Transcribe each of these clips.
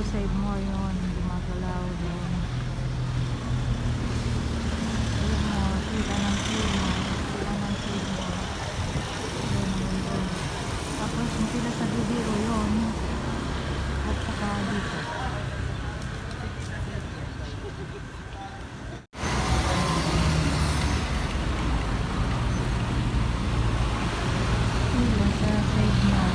sa side mo yun, gumagalaw yun. Ayun mo, sila ng side mo. Sila ng side mo. Yun. Tapos yung sila sa bibiro yun. At saka dito. Sila sa side mo.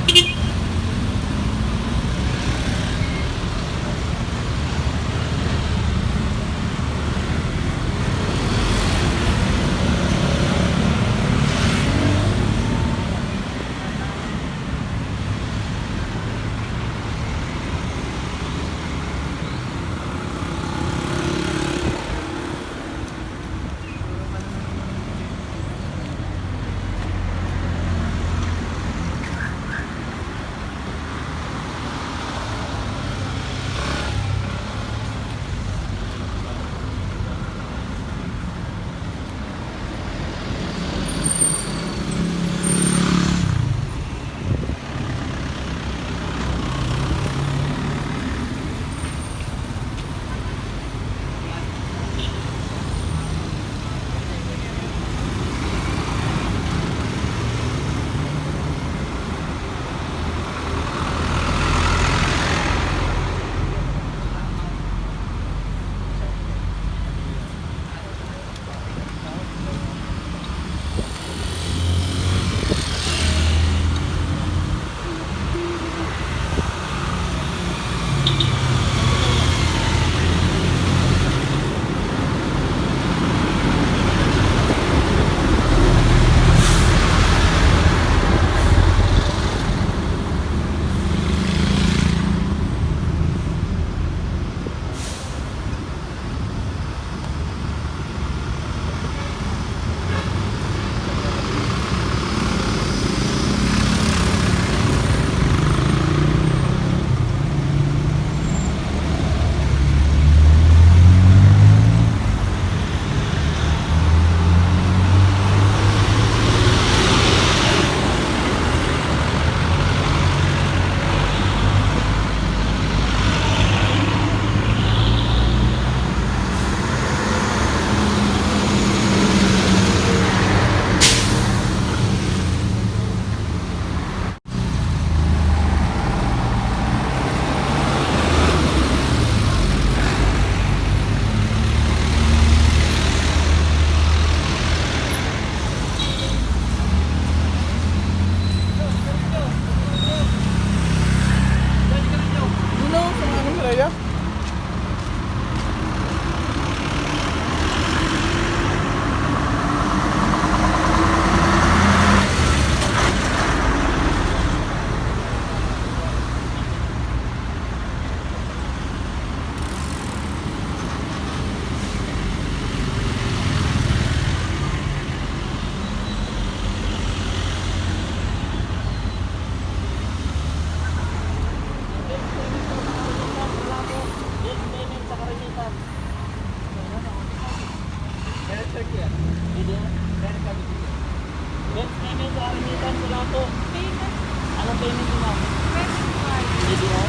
Anong payment mo, ma'am? Credit card. Video?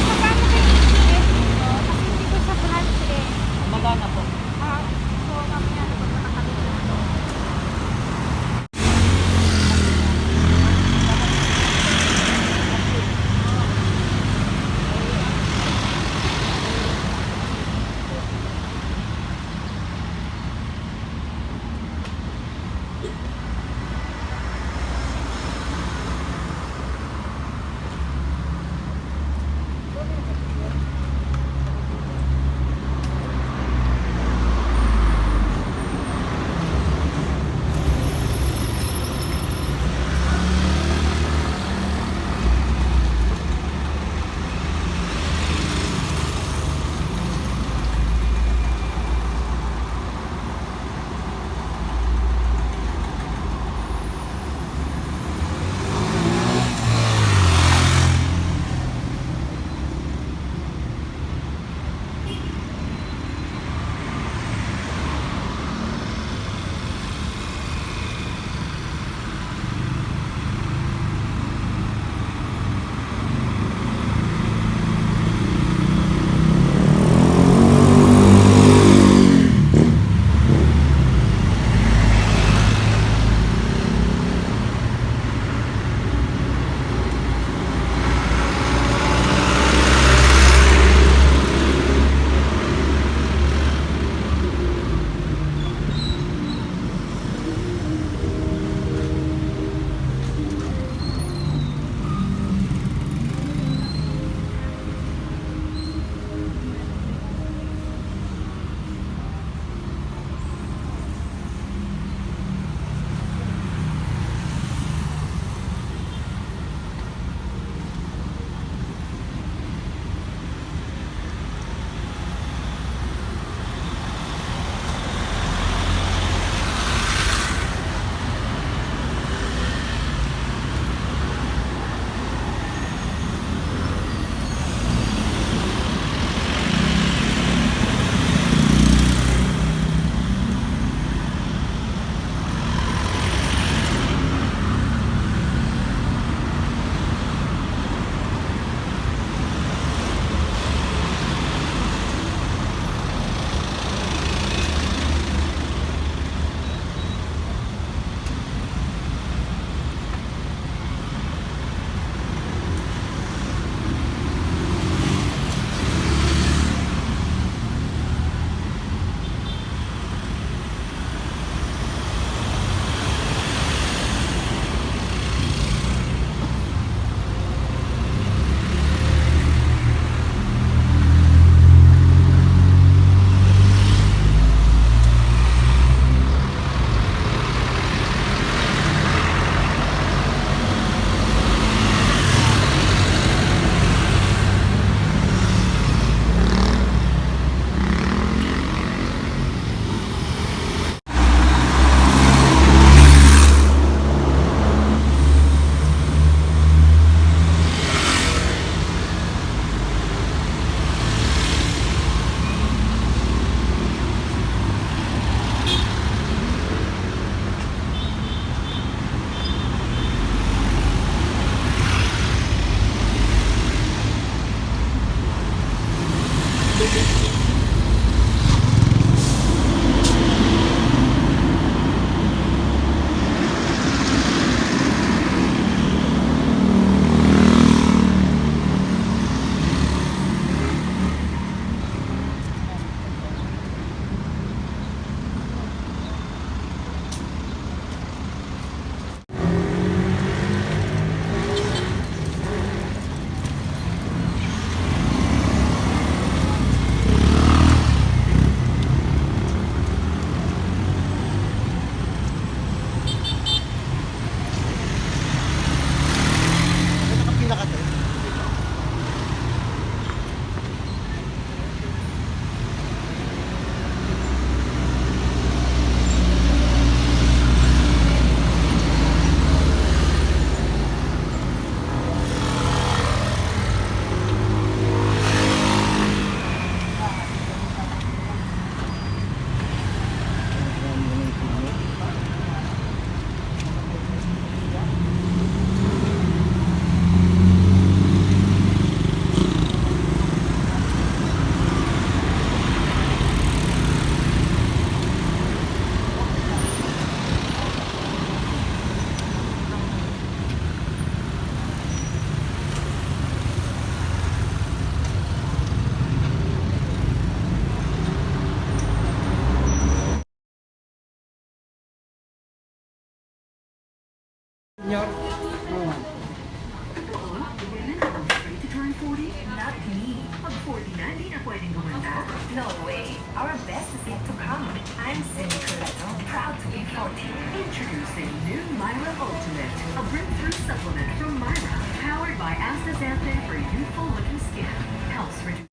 Magkano kayo i-invest dito? Kasi dito sa branch eh. Magana po. So, mamaya na pag nakakalimutan ito. Senior. Oh. Ready to turn 40? Not me. Pag 40 na, di na pwedeng gumanda. No way. Our best is yet to come. I'm Cindy Coletto, proud to be 40. Introducing new Myra Ultimate, a breakthrough supplement from Myra, powered by astaxanthin for youthful-looking skin. Helps reduce.